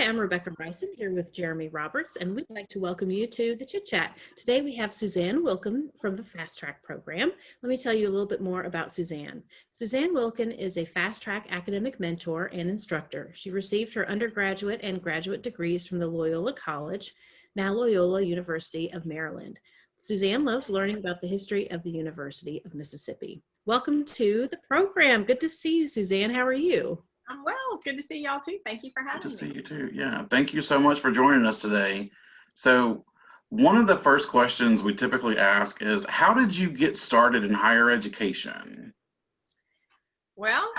I'm Rebekah Reysen here with Jeremy Roberts, and we'd like to welcome you to the Chit Chat. Today we have Suzanne Wilkin from the Fast Track program. Let me tell you a little bit more about Suzanne. Suzanne Wilkin is a Fast Track academic mentor and instructor. She received her undergraduate and graduate degrees from the Loyola College, now Loyola University of Maryland. Suzanne loves learning about the history of the University of Mississippi. Welcome to the program. Good to see you, Suzanne. How are you? I'm well. It's good to see y'all too. Thank you for having me. Good to see you too. Yeah, thank you so much for joining us today. So one of the first questions we typically ask is, how did you get started in higher education? Well,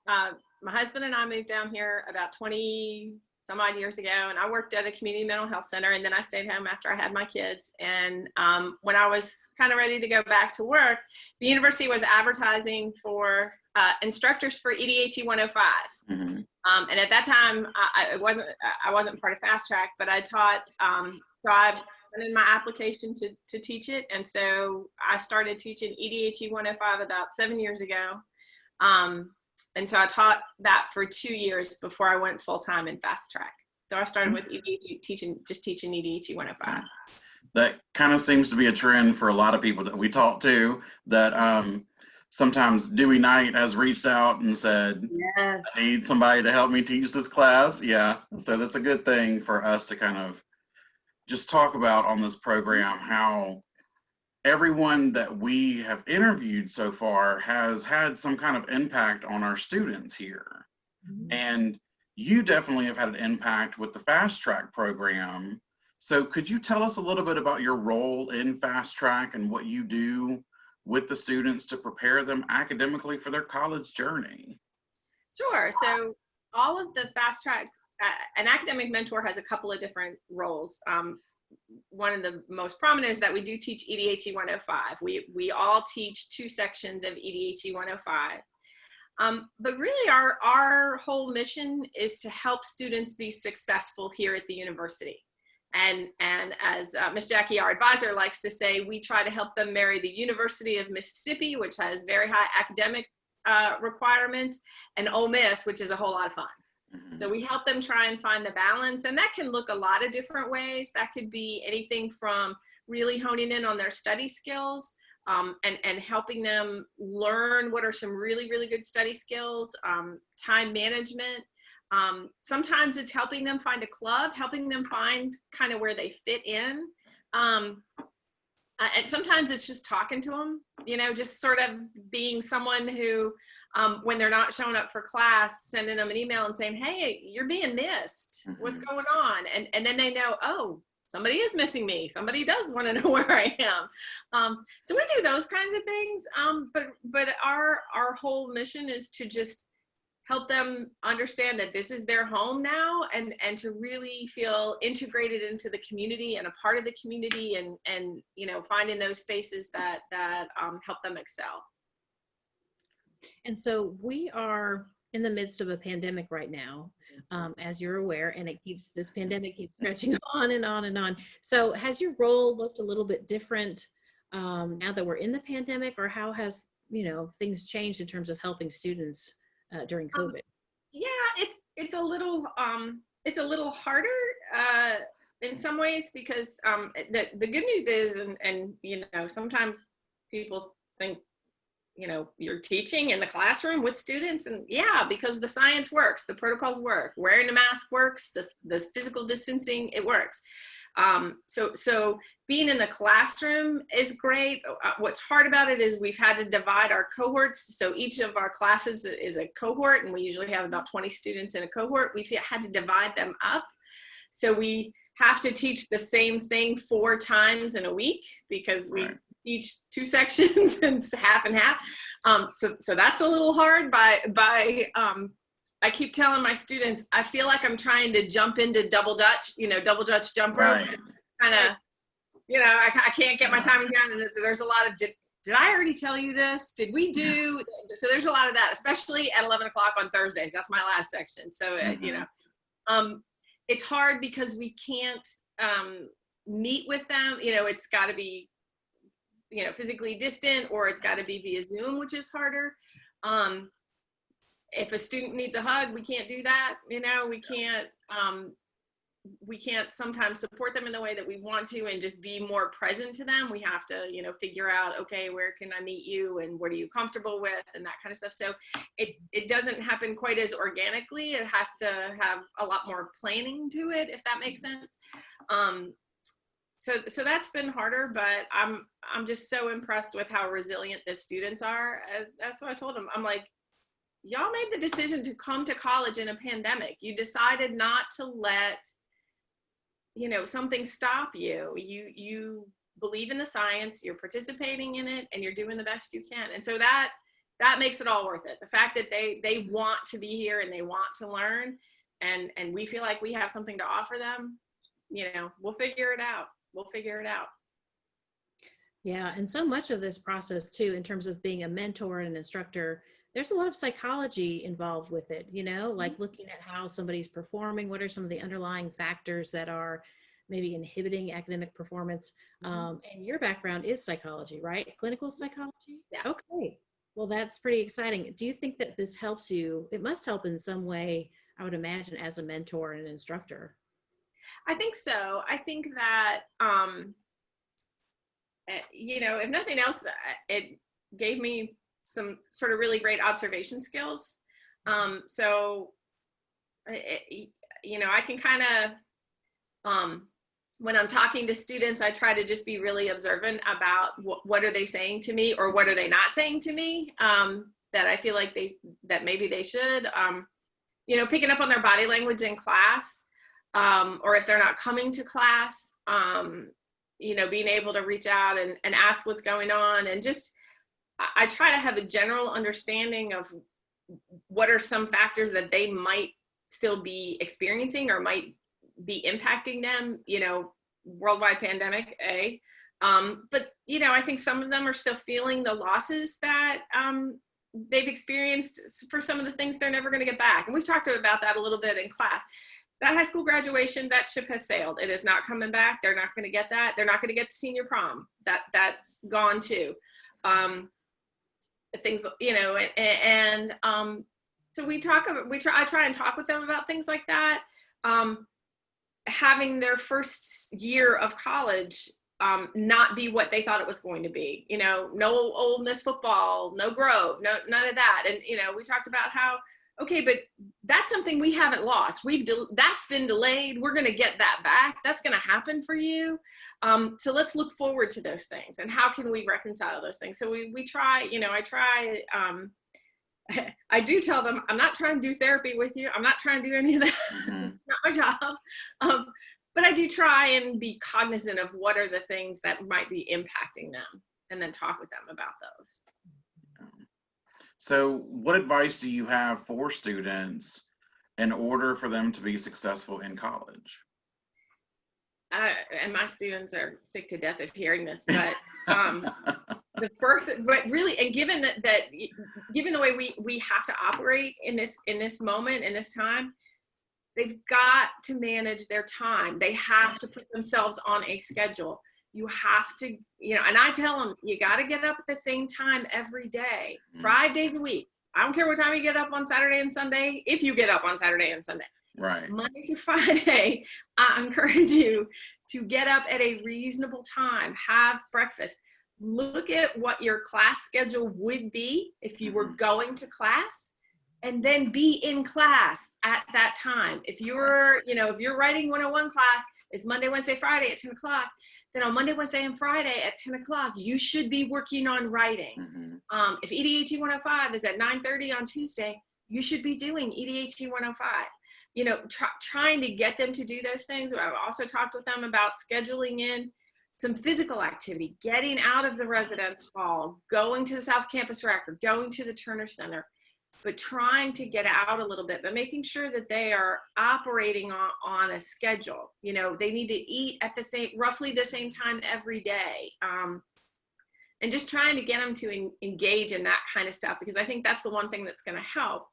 my husband and I moved down here about 20 some odd years ago, and I worked at a community mental health center, and then I stayed home after I had my kids. And when I was kind of ready to go back to work, the university was advertising for instructors for EDHE 105. Mm-hmm. And at that time, I wasn't part of Fast Track, but I taught, so I put in my application to teach it. And so I started teaching EDHE 105 about 7 years ago. And so I taught that for 2 years before I went full-time in Fast Track. So I started with EDHE, teaching EDHE 105. That kind of seems to be a trend for a lot of people that we talk to, that sometimes Dewey Knight has reached out and said, yes, I need somebody to help me teach this class. Yeah, so that's a good thing for us to kind of just talk about on this program, how everyone that we have interviewed so far has had some kind of impact on our students here. Mm-hmm. And you definitely have had an impact with the Fast Track program. So could you tell us a little bit about your role in Fast Track and what you do with the students to prepare them academically for their college journey? Sure. So all of the Fast Track, an academic mentor has a couple of different roles. One of the most prominent is that we do teach EDHE 105. We all teach 2 sections of EDHE 105. But really our whole mission is to help students be successful here at the university. And as Ms. Jackie, our advisor, likes to say, we try to help them marry the University of Mississippi, which has very high academic requirements, and Ole Miss, which is a whole lot of fun. Mm-hmm. So we help them try and find the balance, and that can look a lot of different ways. That could be anything from really honing in on their study skills and helping them learn what are some really, really good study skills, time management. Sometimes it's helping them find a club, helping them find kind of where they fit in. And sometimes it's just talking to them, just sort of being someone who, when they're not showing up for class, sending them an email and saying, hey, you're being missed. Mm-hmm. What's going on? And then they know, oh, somebody is missing me. Somebody does want to know where I am. So we do those kinds of things. But our whole mission is to just help them understand that this is their home now, and to really feel integrated into the community and a part of the community, and finding those spaces that help them excel. And so we are in the midst of a pandemic right now, as you're aware, and this pandemic keeps stretching on and on and on. So has your role looked a little bit different now that we're in the pandemic, or how has things changed in terms of helping students during COVID? Yeah, it's a little harder in some ways, because the good news is, and sometimes people think you're teaching in the classroom with students, and yeah, because the science works, the protocols work, wearing a mask works, the physical distancing, it works. So being in the classroom is great. What's hard about it is we've had to divide our cohorts. So each of our classes is a cohort, and we usually have about 20 students in a cohort. We've had to divide them up. So we have to teach the same thing 4 times in a week, because we teach 2 sections and half and half. So that's a little hard. I keep telling my students, I feel like I'm trying to jump into double Dutch jump rope. Right. Kind of, I can't get my timing down, and there's a lot of, did I already tell you this? Did we do? So there's a lot of that, especially at 11 o'clock on Thursdays. That's my last section. So, it's hard because we can't meet with them. It's got to be, physically distant, or it's got to be via Zoom, which is harder. if a student needs a hug, we can't do that. You know, we can't sometimes support them in the way that we want to and just be more present to them. We have to, you know, figure out, okay, where can I meet you and what are you comfortable with and that kind of stuff. So it doesn't happen quite as organically. It has to have a lot more planning to it, if that makes sense. So that's been harder, but I'm just so impressed with how resilient the students are. That's what I told them. I'm like, y'all made the decision to come to college in a pandemic. You decided not to let, you know, something stop you. You believe in the science, you're participating in it, and you're doing the best you can. And so that makes it all worth it. The fact that they want to be here and they want to learn, and we feel like we have something to offer them, you know, we'll figure it out. We'll figure it out. Yeah, and so much of this process too, in terms of being a mentor and an instructor, there's a lot of psychology involved with it, you know, like looking at how somebody's performing, what are some of the underlying factors that are maybe inhibiting academic performance. And your background is psychology, right? Clinical psychology? Yeah. Okay. Well, that's pretty exciting. Do you think that this helps you? It must help in some way, I would imagine, as a mentor and an instructor. I think so. I think that, you know, if nothing else, it gave me some sort of really great observation skills. So, you know, I can kind of, when I'm talking to students, I try to just be really observant about what are they saying to me, or what are they not saying to me, that I feel like that maybe they should, you know, picking up on their body language in class, or if they're not coming to class, you know, being able to reach out and ask what's going on, and just, I try to have a general understanding of what are some factors that they might still be experiencing or might be impacting them, you know, worldwide pandemic, but, you know, I think some of them are still feeling the losses that they've experienced for some of the things they're never going to get back. And we've talked about that a little bit in class. That high school graduation, that ship has sailed. It is not coming back. They're not going to get that. They're not going to get the senior prom. That's gone too. Things, you know, and so I try and talk with them about things like that. Having their first year of college not be what they thought it was going to be, you know, no Ole Miss football, no Grove, none of that. And, you know, we talked about how, okay, but that's something we haven't lost. That's been delayed. We're going to get that back. That's going to happen for you. So let's look forward to those things, and how can we reconcile those things? So we try, you know, I try, I do tell them, I'm not trying to do therapy with you. I'm not trying to do any of that. It's not my job. But I do try and be cognizant of what are the things that might be impacting them, and then talk with them about those. So what advice do you have for students in order for them to be successful in college? And my students are sick to death of hearing this, but but really, and given that given the way we have to operate in this moment, in this time, they've got to manage their time. They have to put themselves on a schedule. You have to, you know, and I tell them, you got to get up at the same time every day, 5 days a week. I don't care what time you get up on Saturday and Sunday, if you get up on Saturday and Sunday. Right. Monday through Friday, I encourage you to get up at a reasonable time, have breakfast, look at what your class schedule would be if you were going to class, and then be in class at that time. If you're, you know, if your writing 101 class is Monday, Wednesday, Friday at 10 o'clock, then on Monday, Wednesday, and Friday at 10 o'clock, you should be working on writing. If EDHE 105 is at 9:30 on Tuesday, you should be doing EDHE 105. You know, trying to get them to do those things. I've also talked with them about scheduling in some physical activity, getting out of the residence hall, going to the South Campus Rec, or going to the Turner Center, but trying to get out a little bit, but making sure that they are operating on a schedule. You know, they need to eat at roughly the same time every day. And just trying to get them to engage in that kind of stuff, because I think that's the one thing that's going to help.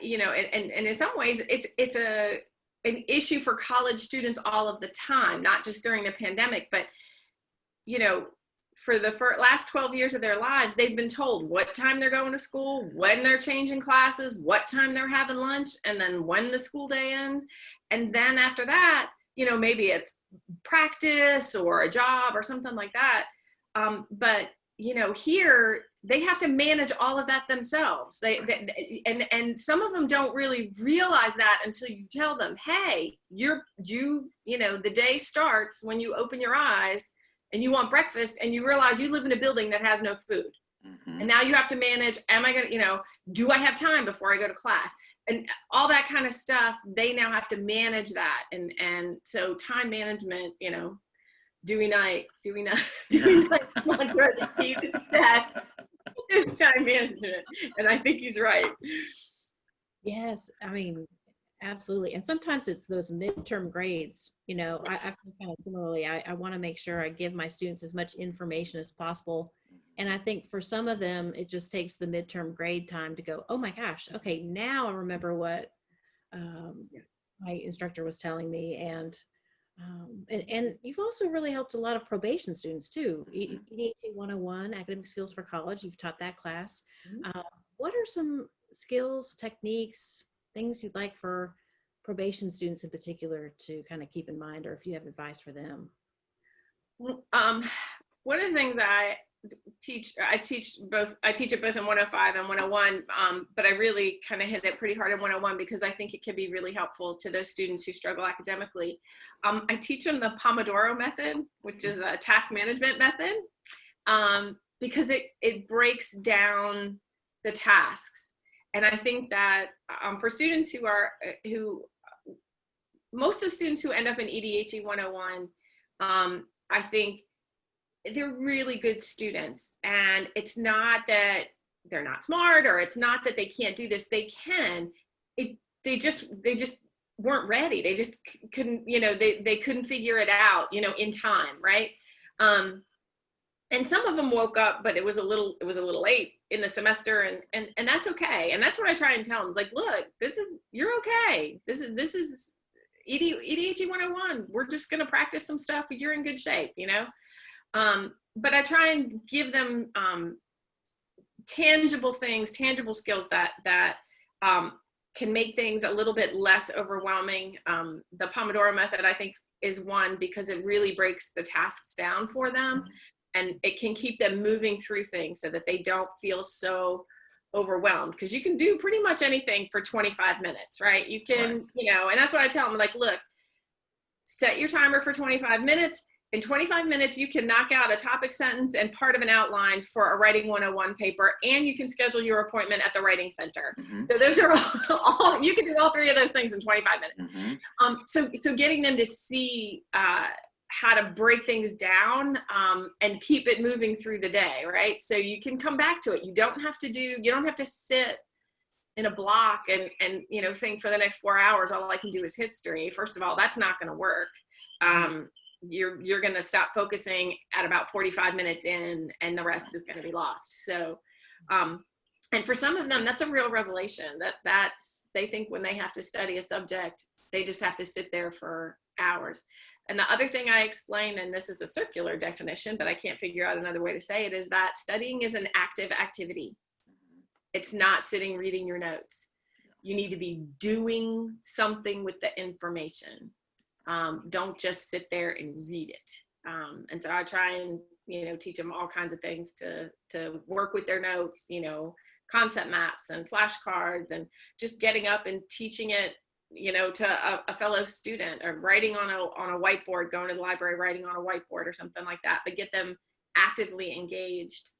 You know, and in some ways it's an issue for college students all of the time, not just during the pandemic, but, you know, for the last 12 years of their lives, they've been told what time they're going to school, when they're changing classes, what time they're having lunch, and then when the school day ends. And then after that, maybe it's practice or a job or something like that. But here they have to manage all of that themselves. And some of them don't really realize that until you tell them, hey, the day starts when you open your eyes and you want breakfast and you realize you live in a building that has no food. Mm-hmm. And now you have to manage, am I going to, do I have time before I go to class? And all that kind of stuff, they now have to manage that. And so time management, Dewey Knight mantra, the key to success is time management. And I think he's right. Yes, I mean, absolutely. And sometimes it's those midterm grades, I feel kind of similarly, I want to make sure I give my students as much information as possible. And I think for some of them, it just takes the midterm grade time to go, oh my gosh, okay, now I remember what my instructor was telling me. And you've also really helped a lot of probation students too. EDHA 101, Academic Skills for College, you've taught that class. What are some skills, techniques, things you'd like for probation students in particular to kind of keep in mind, or if you have advice for them? One of the things I teach it both in 105 and 101, but I really kind of hit it pretty hard in 101 because I think it can be really helpful to those students who struggle academically. I teach them the Pomodoro method, which is a task management method, because it breaks down the tasks. And I think that for students most of the students who end up in EDHE 101, I think they're really good students. And it's not that they're not smart, or it's not that they can't do this. They can. They just weren't ready. They just couldn't, they couldn't figure it out, in time, right? And some of them woke up, but it was a little late in the semester, and that's okay. And that's what I try and tell them. It's like, look, you're okay. This is EDHE 101. We're just going to practice some stuff. You're in good shape, but I try and give them tangible things, tangible skills that can make things a little bit less overwhelming. The Pomodoro method, I think, is one because it really breaks the tasks down for them. And it can keep them moving through things so that they don't feel so overwhelmed, because you can do pretty much anything for 25 minutes, right? You can, right. And that's what I tell them, like, look, set your timer for 25 minutes. In 25 minutes, you can knock out a topic sentence and part of an outline for a Writing 101 paper, and you can schedule your appointment at the Writing Center. Mm-hmm. So those are all, you can do all three of those things in 25 minutes. Mm-hmm. So getting them to see how to break things down and keep it moving through the day, right? So you can come back to it. You don't have to sit in a block and think for the next 4 hours, all I can do is history. First of all, that's not going to work. You're going to stop focusing at about 45 minutes in, and the rest is going to be lost. So, and for some of them, that's a real revelation they think when they have to study a subject, they just have to sit there for hours. And the other thing I explain, and this is a circular definition, but I can't figure out another way to say it, is that studying is an active activity. It's not sitting reading your notes. You need to be doing something with the information. Don't just sit there and read it. And so I try and, teach them all kinds of things to work with their notes, concept maps and flashcards, and just getting up and teaching it, to a fellow student, or writing on a whiteboard, going to the library, writing on a whiteboard or something like that, but get them actively engaged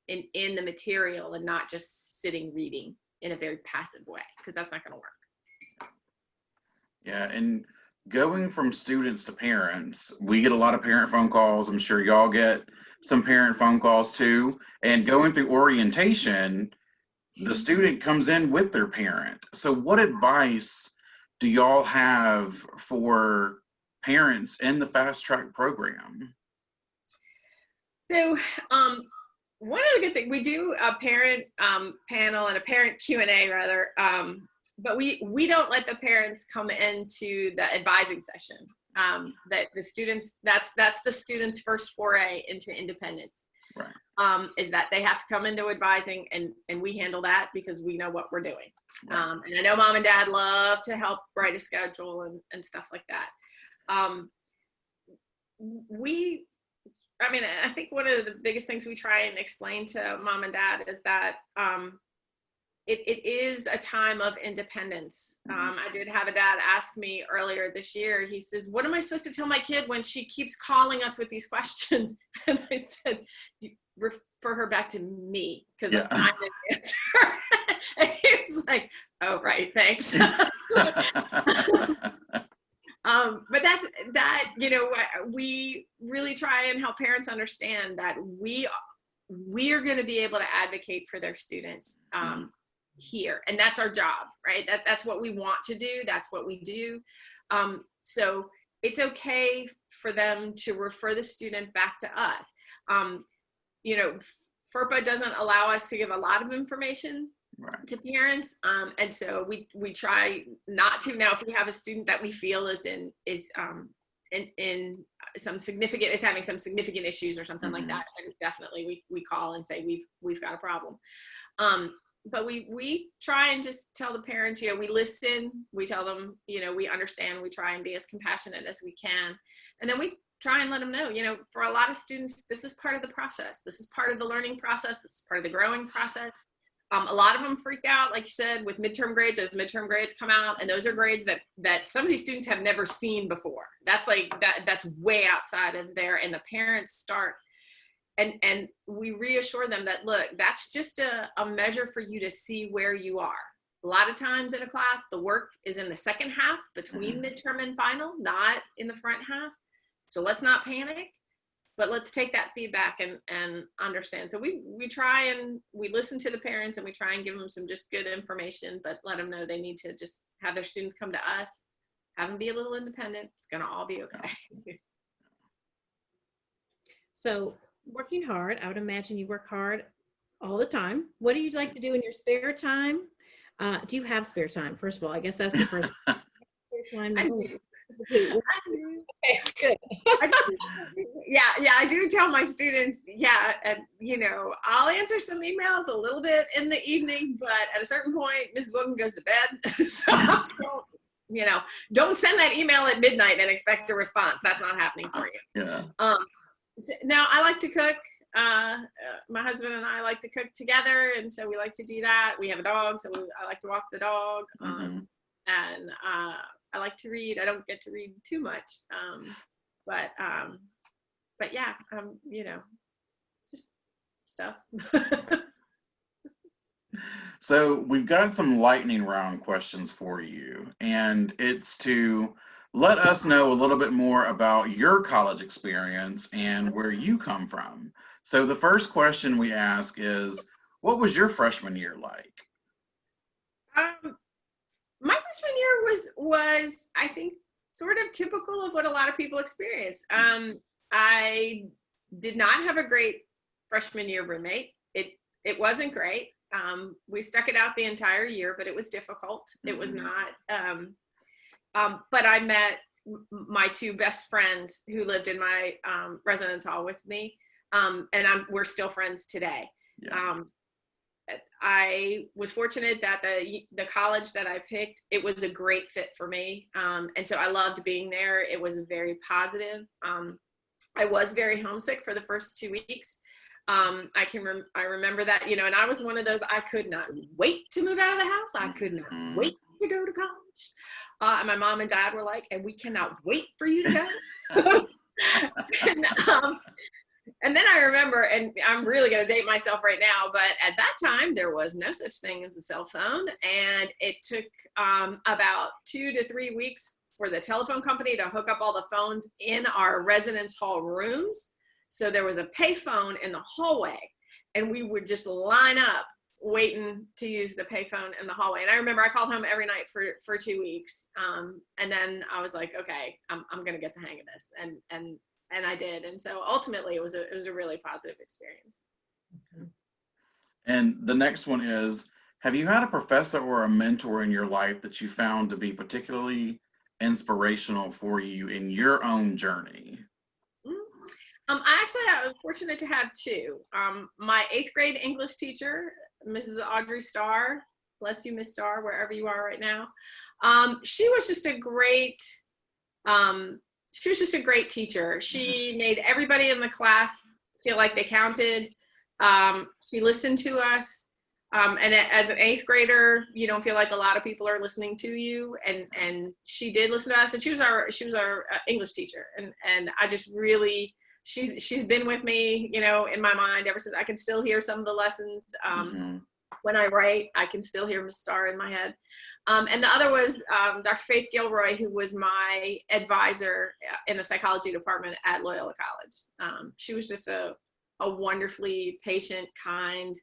in the material and not just sitting reading in a very passive way, because that's not going to work. Yeah, and going from students to parents, we get a lot of parent phone calls. I'm sure y'all get some parent phone calls too. And going through orientation, the student comes in with their parent. So what advice do y'all have for parents in the Fast Track program? So one of the good things, we do a parent panel and a parent Q&A rather, but we don't let the parents come into the advising session. that the students, that's the students' first foray into independence. Right. Is that they have to come into advising, and we handle that because we know what we're doing. Right. And I know mom and dad love to help write a schedule and stuff like that. I think one of the biggest things we try and explain to mom and dad is that it is a time of independence. I did have a dad ask me earlier this year, he says, what am I supposed to tell my kid when she keeps calling us with these questions? And I said, you refer her back to me, because Yeah. I'm the answer. And he was like, oh, right, thanks. But we really try and help parents understand that we are going to be able to advocate for their students here, and that's our job, right? That's what we want to do. That's what we do. So it's okay for them to refer the student back to us. FERPA doesn't allow us to give a lot of information Right. to parents, and so we try not to. Now, if we have a student that we feel is having some significant issues or something like that, and definitely we call and say we've got a problem. But we try and just tell the parents, we listen, we tell them, we understand, we try and be as compassionate as we can, and then we try and let them know, for a lot of students, this is part of the process. This is part of the learning process. This is part of the growing process. A lot of them freak out, like you said, with midterm grades. Those midterm grades come out, and those are grades that some of these students have never seen before. That's that's way outside of there, and the parents start, and we reassure them that, look, that's just a measure for you to see where you are. A lot of times in a class, the work is in the second half between midterm and final, not in the front half. So let's not panic. But let's take that feedback and understand. So we try and we listen to the parents, and we try and give them some just good information, but let them know they need to just have their students come to us, have them be a little independent. It's going to all be okay. So working hard, I would imagine you work hard all the time. What do you like to do in your spare time? Do you have spare time? First of all, I guess that's the first spare time. I do. Okay, good. I do tell my students, and I'll answer some emails a little bit in the evening, but at a certain point, Mrs. Wilkin goes to bed. So don't send that email at midnight and expect a response. That's not happening for you. Yeah. Now I like to cook. My husband and I like to cook together, and so we like to do that. We have a dog, so I like to walk the dog. And I like to read. I don't get to read too much, but yeah, just stuff. So we've got some lightning round questions for you, and it's to let us know a little bit more about your college experience and where you come from. So the first question we ask is, what was your freshman year like? My freshman year was I think sort of typical of what a lot of people experience. I did not have a great freshman year roommate. It wasn't great. We stuck it out the entire year, but it was difficult. It was not. But I met my two best friends who lived in my residence hall with me, and we're still friends today. Yeah. I was fortunate that the college that I picked, it was a great fit for me. And so I loved being there. It was very positive. I was very homesick for the first 2 weeks. I remember that, and I was one of those, I could not wait to move out of the house. I could not wait to go to college. And my mom and dad were like, and we cannot wait for you to go. And then I remember, and I'm really going to date myself right now, but at that time, there was no such thing as a cell phone. And it took about 2 to 3 weeks for the telephone company to hook up all the phones in our residence hall rooms. So there was a payphone in the hallway, and we would just line up waiting to use the payphone in the hallway. And I remember I called home every night for 2 weeks. And then I was like, okay, I'm going to get the hang of this. And I did. And so ultimately it was a really positive experience. And the next one is, have you had a professor or a mentor in your life that you found to be particularly inspirational for you in your own journey? I was fortunate to have two. My 8th grade English teacher, Mrs. Audrey Starr, bless you, Miss Starr, wherever you are right now. She was just a great teacher. She made everybody in the class feel like they counted. She listened to us. And as an 8th grader, you don't feel like a lot of people are listening to you. And she did listen to us. And she was our English teacher. And I just really, she's been with me, in my mind ever since. I can still hear some of the lessons. When I write, I can still hear Miss Starr in my head. And the other was Dr. Faith Gilroy, who was my advisor in the psychology department at Loyola College. She was just a wonderfully patient, kind,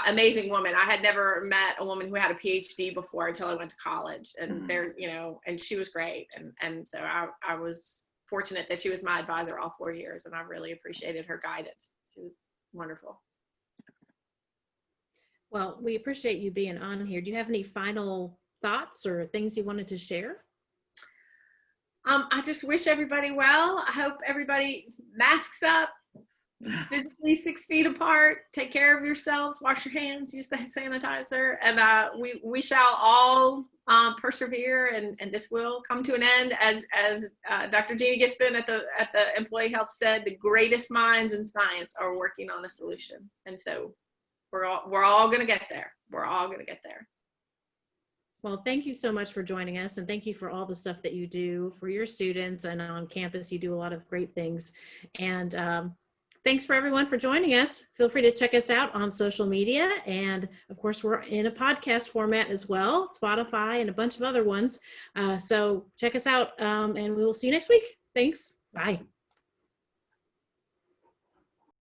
amazing woman. I had never met a woman who had a PhD before until I went to college, and and she was great. And so I was fortunate that she was my advisor all 4 years, and I really appreciated her guidance. She was wonderful. Well, we appreciate you being on here. Do you have any final thoughts or things you wanted to share? I just wish everybody well. I hope everybody masks up, physically 6 feet apart, take care of yourselves, wash your hands, use the sanitizer, and we shall all persevere, and this will come to an end. As Dr. Jeannie Gispin at the Employee Health said, the greatest minds in science are working on a solution, and so we're all going to get there. We're all going to get there. Well, thank you so much for joining us, and thank you for all the stuff that you do for your students and on campus. You do a lot of great things, and thanks for everyone for joining us. Feel free to check us out on social media. And of course, we're in a podcast format as well, Spotify and a bunch of other ones. So check us out, and we will see you next week. Thanks. Bye.